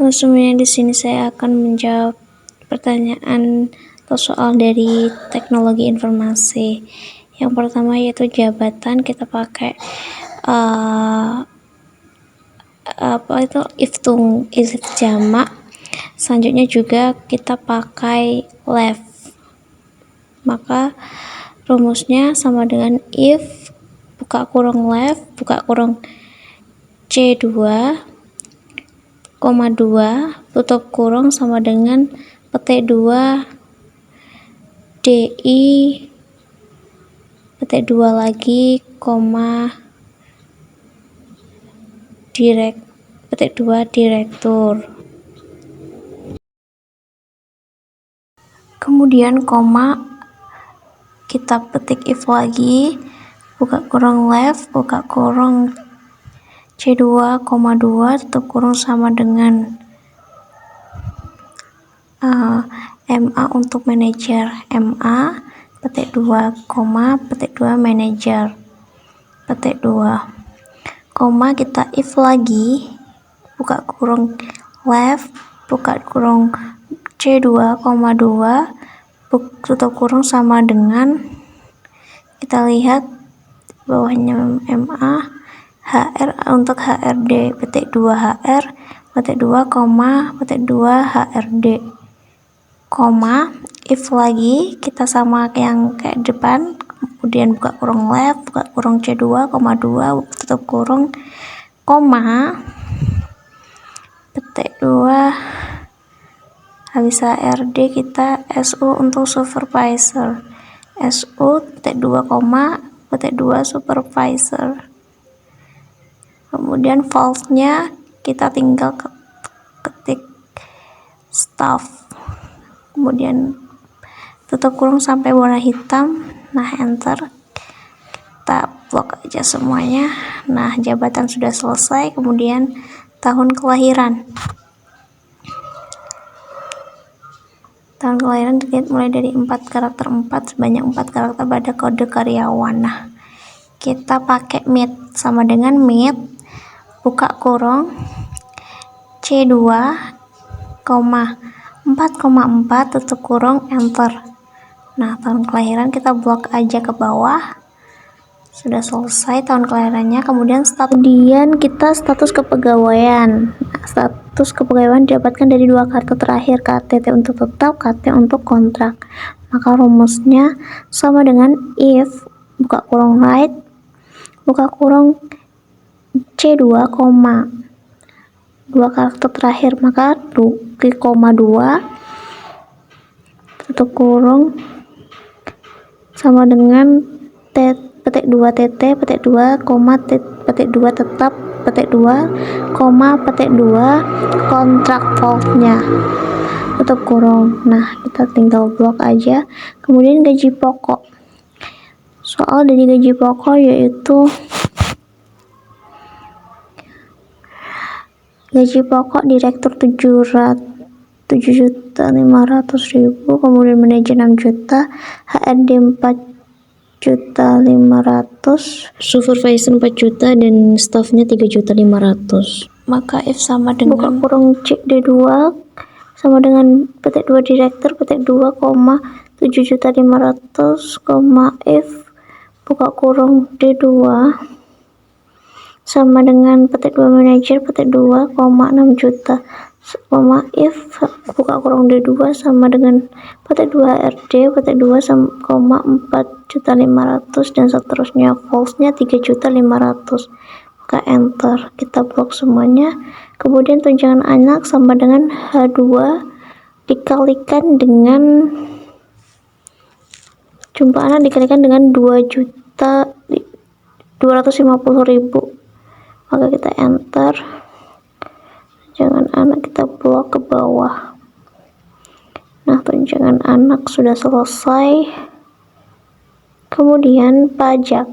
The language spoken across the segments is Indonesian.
Semuanya di sini saya akan menjawab pertanyaan atau soal dari teknologi informasi. Yang pertama yaitu jabatan, kita pakai if jamak. Selanjutnya juga kita pakai left. Maka rumusnya sama dengan if buka kurung left buka kurung C2, 2 tutup kurung sama dengan petik 2 DI petik 2 lagi petik 2 direktur, kemudian koma kita petik if lagi, buka kurung left buka kurung C2, 2 tutup kurung sama dengan MA untuk manajer, MA petik 2, petik 2 manajer, petik 2, kita if lagi, buka kurung left buka kurung C2, 2 tutup kurung sama dengan, kita lihat bawahnya MA, HR untuk HRD, petik 2 HR, petik 2, petik 2 HRD, if lagi kita sama yang kayak depan, kemudian buka kurung left buka kurung C2, 2 tutup kurung, petik 2 habis HRD kita SU untuk supervisor, SU petik 2, petik 2 supervisor, kemudian false-nya kita tinggal ketik staff, kemudian tutup kurung sampai warna hitam, nah enter, kita blok aja semuanya. Nah, jabatan sudah selesai. Kemudian tahun kelahiran dilihat mulai dari 4 karakter 4 sebanyak 4 karakter pada kode karyawan. Nah, kita pakai meet sama dengan meet buka kurung C2, 4,4 tutup kurung enter. Nah, tahun kelahiran kita blok aja ke bawah. Sudah selesai tahun kelahirannya. Kemudian status kepegawaian. Nah, status kepegawaian didapatkan dari 2 kartu terakhir, KTT untuk tetap, KT untuk kontrak. Maka rumusnya sama dengan if buka kurung right buka kurung C2, 2 karakter terakhir, maka 2 tutup kurung sama dengan petik 2 TT, petik 2, petik 2 tetap, petik 2, petik 2 kontrak voltnya, tutup kurung. Nah, kita tinggal blok aja. Kemudian gaji pokok. Soal dari gaji pokok yaitu gaji pokok direktur 7.500.000, kemudian manajer 6 juta, HRD 4.500.000, supervisor 4 juta, dan staffnya 3.500.000. Maka if sama dengan buka kurung D2 sama dengan petik 2 direktur, petik 2, 7.500.000, if buka kurung D2 sama dengan petik 2 manajer, petik 2, 6 juta, if buka kurung D2 sama dengan petik 2 HRD, petik 2, 4.500.000, dan seterusnya. False-nya 3.500.000. Maka enter, kita blok semuanya. Kemudian tunjangan anak sama dengan H2 dikalikan dengan jumlah anak dikalikan dengan 2.250.000. Maka kita enter, tunjangan anak kita blok ke bawah. Nah, tunjangan anak sudah selesai. Kemudian pajak.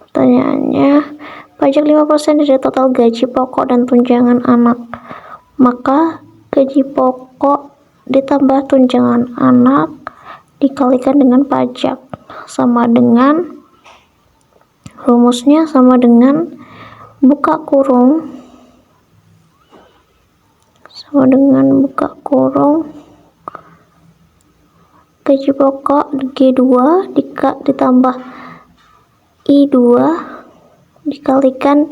Pertanyaannya, pajak 5% dari total gaji pokok dan tunjangan anak. Maka gaji pokok ditambah tunjangan anak dikalikan dengan pajak sama dengan, rumusnya sama dengan buka kurung sama dengan buka kurung gaji pokok G2 ditambah I2 dikalikan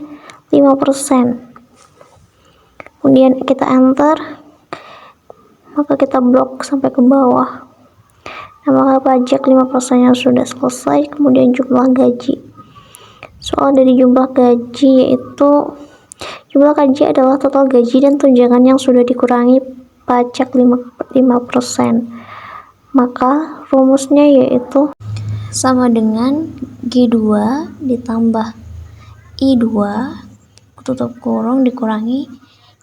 5%. Kemudian kita enter, maka kita blok sampai ke bawah. Nah, maka pajak 5% yang sudah selesai. Kemudian jumlah gaji. Soal dari jumlah gaji yaitu jumlah gaji adalah total gaji dan tunjangan yang sudah dikurangi pajak 5%. Maka rumusnya yaitu sama dengan G2 ditambah I2 tutup kurung dikurangi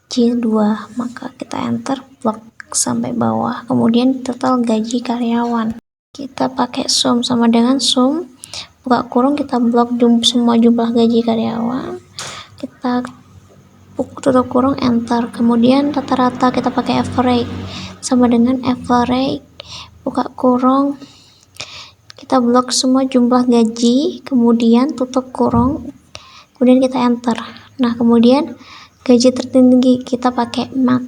G2. Maka kita enter, blok sampai bawah. Kemudian total gaji karyawan. Kita pakai sum, sama dengan sum buka kurung, kita blok semua jumlah gaji karyawan, kita tutup kurung, enter. Kemudian rata-rata kita pakai average, sama dengan average buka kurung, kita blok semua jumlah gaji, kemudian tutup kurung, kemudian kita enter. Nah, kemudian gaji tertinggi kita pakai max,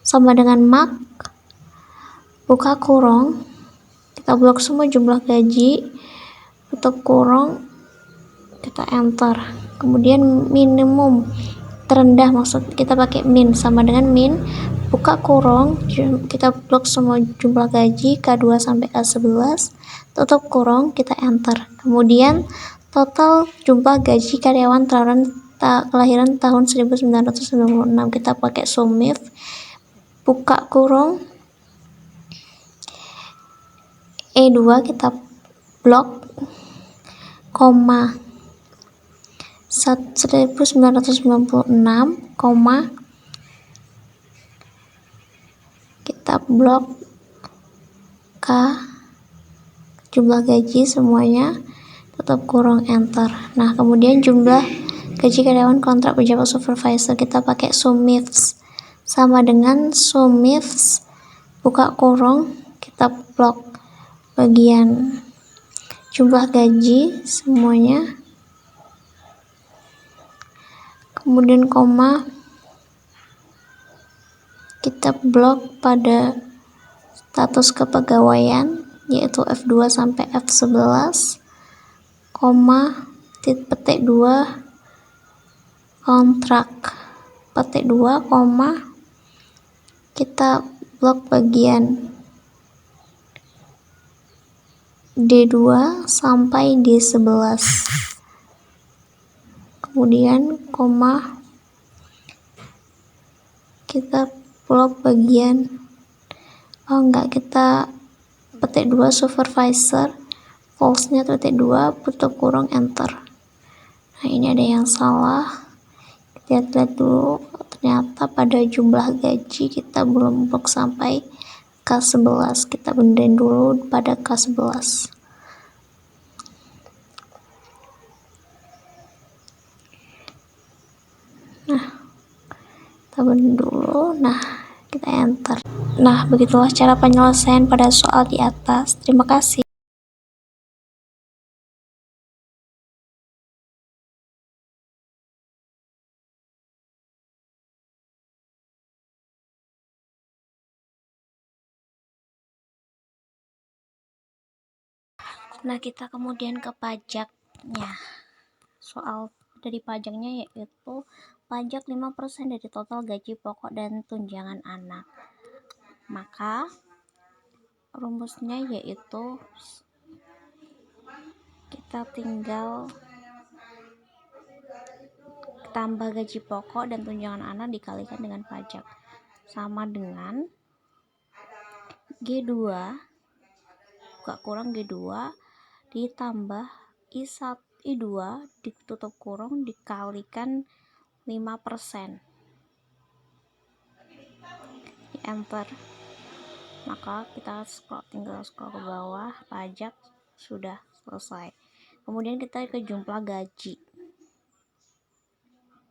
sama dengan max buka kurung, kita blok semua jumlah gaji, tutup kurung, kita enter. Kemudian minimum terendah, maksud kita pakai min, sama dengan min buka kurung, kita blok semua jumlah gaji K2 sampai K11, tutup kurung, kita enter. Kemudian total jumlah gaji karyawan kelahiran tahun 1996, kita pakai sum if buka kurung E2, kita blok koma 1996, koma kita blok K jumlah gaji semuanya, tutup kurung, enter. Nah, kemudian jumlah gaji karyawan kontrak pejabat supervisor kita pakai sum ifs, sama dengan sum ifs buka kurung, kita blok bagian jumlah gaji semuanya, kemudian koma kita blok pada status kepegawaian yaitu F2 sampai F11, koma petik 2 kontrak petik 2, koma kita blok bagian D2 sampai D11, kemudian koma kita blok bagian kita petik 2 supervisor, false-nya petik 2, tutup kurung, enter. Nah, ini ada yang salah, kita lihat dulu. Ternyata pada jumlah gaji kita belum blok sampai K11, kita benerin dulu pada K11. Nah, kita benerin dulu. Nah, kita enter. Nah, begitulah cara penyelesaian pada soal di atas. Terima kasih. Nah, kita kemudian ke pajaknya. Soal dari pajaknya yaitu pajak 5% dari total gaji pokok dan tunjangan anak. Maka rumusnya yaitu kita tinggal tambah gaji pokok dan tunjangan anak dikalikan dengan pajak, sama dengan G2 buka kurang G2 ditambah I2 ditutup kurung dikalikan 5%, di enter. Maka kita tinggal scroll ke bawah, pajak sudah selesai. Kemudian kita ke jumlah gaji.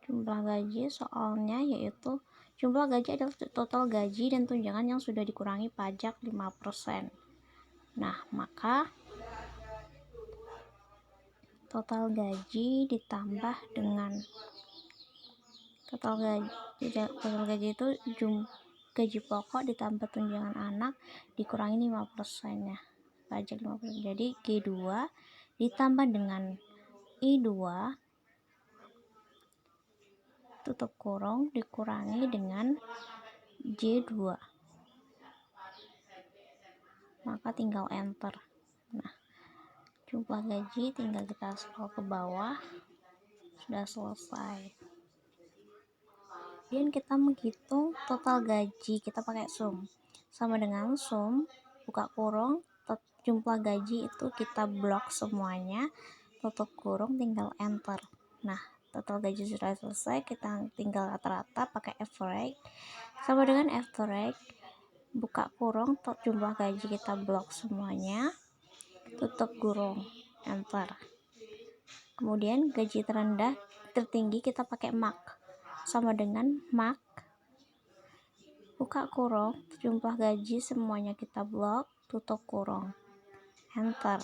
Jumlah gaji soalnya yaitu jumlah gaji adalah total gaji dan tunjangan yang sudah dikurangi pajak 5%. Nah, maka total gaji ditambah dengan Total gaji itu gaji pokok ditambah tunjangan anak dikurangi 5% ya, pajak 5%. Jadi G2 ditambah dengan I2 tutup kurung dikurangi dengan J2, maka tinggal enter. Nah, jumlah gaji tinggal kita scroll ke bawah, sudah selesai. Kemudian kita menghitung total gaji, kita pakai sum, sama dengan sum buka kurung jumlah gaji itu kita blok semuanya, tutup kurung, tinggal enter. Nah, total gaji sudah selesai, kita tinggal rata-rata pakai average, sama dengan average buka kurung jumlah gaji kita blok semuanya, tutup kurung, enter. Kemudian gaji tertinggi kita pakai mark, sama dengan mark buka kurung jumlah gaji semuanya kita blok, tutup kurung, enter.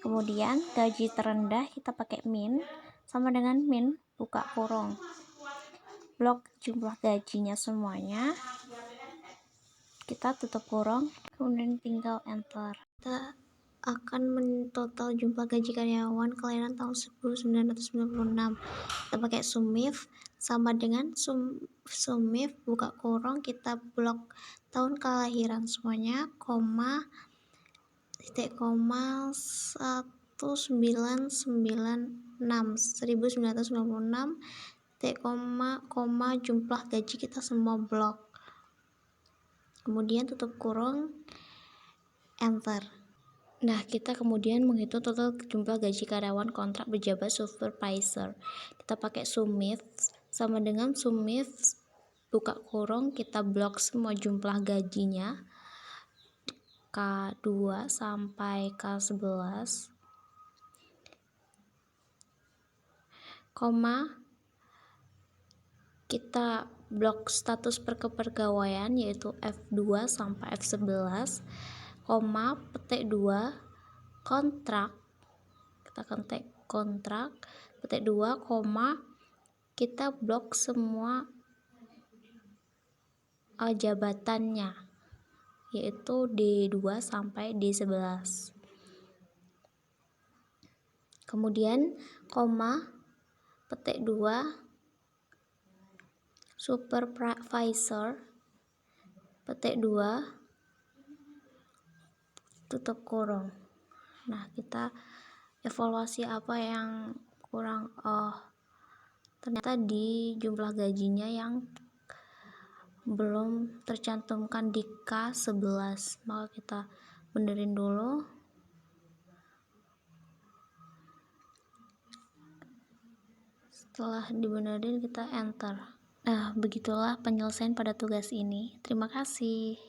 Kemudian gaji terendah kita pakai min, sama dengan min buka kurung blok jumlah gajinya semuanya, kita tutup kurung, kemudian tinggal enter. Kita akan mentotal jumlah gaji karyawan kelahiran tahun 1996. Kita pakai sumif, sama dengan sumif buka kurung kita blok tahun kelahiran semuanya, koma, titik koma 1996 titik koma jumlah gaji kita semua blok, kemudian tutup kurung, enter. Nah, kita kemudian menghitung total jumlah gaji karyawan kontrak pejabat supervisor. Kita pakai sumif, sama dengan sumif buka kurung kita blok semua jumlah gajinya K2 sampai K11, koma, kita blok status perkepegawaian yaitu F2 sampai F11, koma, petik 2 kontrak, kita ketik kontrak, petik 2, koma, kita blok semua jabatannya yaitu D2 sampai D11. Kemudian koma, petik 2 supervisor, petik 2 tutup kurung. Nah, kita evaluasi apa yang kurang. Ternyata di jumlah gajinya yang belum tercantumkan di K11, maka kita benerin dulu. Setelah dibenerin kita enter. Nah, begitulah penyelesaian pada tugas ini. Terima kasih.